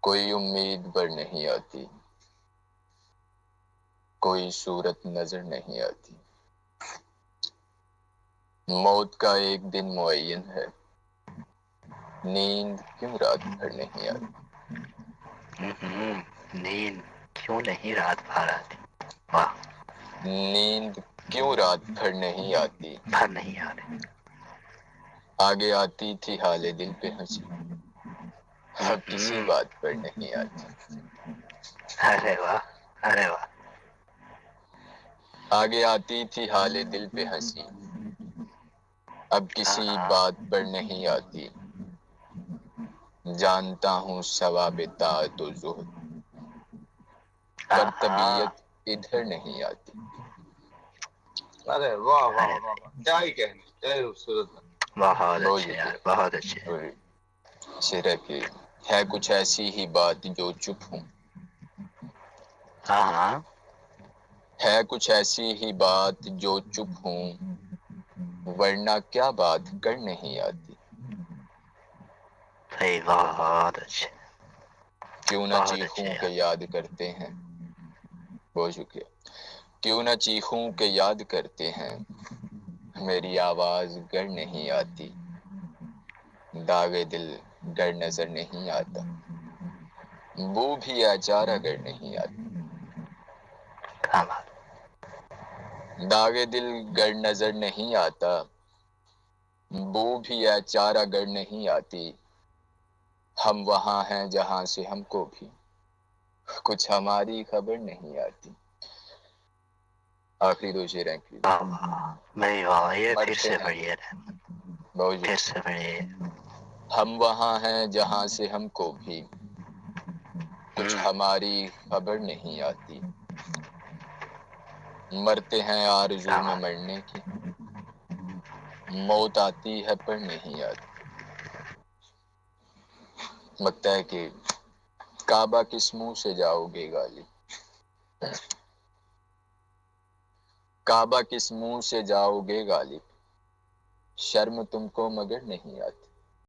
کوئی امید بر نہیں آتی، کوئی صورت نظر نہیں آتی، موت کا ایک دن معین ہے، نیند کیوں رات بھر نہیں آتی؟ نیند کیوں نہیں رات بھر آتی؟ واہ، نیند کیوں رات بھر نہیں آتی؟ بھر نہیں آ رہی۔ آگے آتی تھی حال دل پہ ہنسی، اب کسی بات پر نہیں آتی۔ ارے واہ، ارے واہ، آگے آتی تھی حال دل پہ ہنسی، اب کسی ہاں، بات پر نہیں آتی۔ جانتا ہوں ثواب طاعت و زہد، پر ہاں، طبیعت ادھر نہیں آتی۔ ارے واہ واہ واہ واہ، کیا ہی کہنے، کیا ہی خوبصورت ہے۔ بہت بہت اچھے یار، شکریہ۔ بہت اچھے۔ شعر کی ہے کچھ ایسی ہی بات جو چپ ہوں، ہاں ہاں، ہے کچھ ایسی ہی بات جو چپ ہوں، ورنہ کیا بات کر نہیں آتی۔ صحیح، بہت اچھے، کیوں نہ بہت اچھے چیخوں کہ یار۔ یاد کرتے ہیں، بہت شکریہ۔ کیوں نہ چیخوں کہ یاد کرتے ہیں، میری آواز گر نہیں آتی۔ داغ دل گر نظر نہیں آتا، بو بھی اچار اگر نہیں آتی۔ کیا بات، داغ دل گر نظر نہیں آتا، بو بھی اچار اگر نہیں آتی۔ ہم وہاں ہیں جہاں سے ہم کو بھی کچھ ہماری خبر نہیں آتی۔ آخری دو شعر ہیں کہ واہ واہ، نہیں واہ، یہ پھر مرتے سے ہیں، پڑھیے، بہت پھر شکریہ۔ سے پڑھیے۔ ہم وہاں ہیں جہاں سے ہم کو بھی کچھ ہوں، ہماری خبر نہیں آتی۔ مرتے ہیں آرزو کیا میں بات، مرنے کی، موت آتی ہے پر نہیں آتی۔ لگتا ہے کہ کعبہ کس منہ سے جاؤ گے غالب، کعبہ کس منہ سے جاؤ گے غالب، شرم تم کو مگر نہیں آتی۔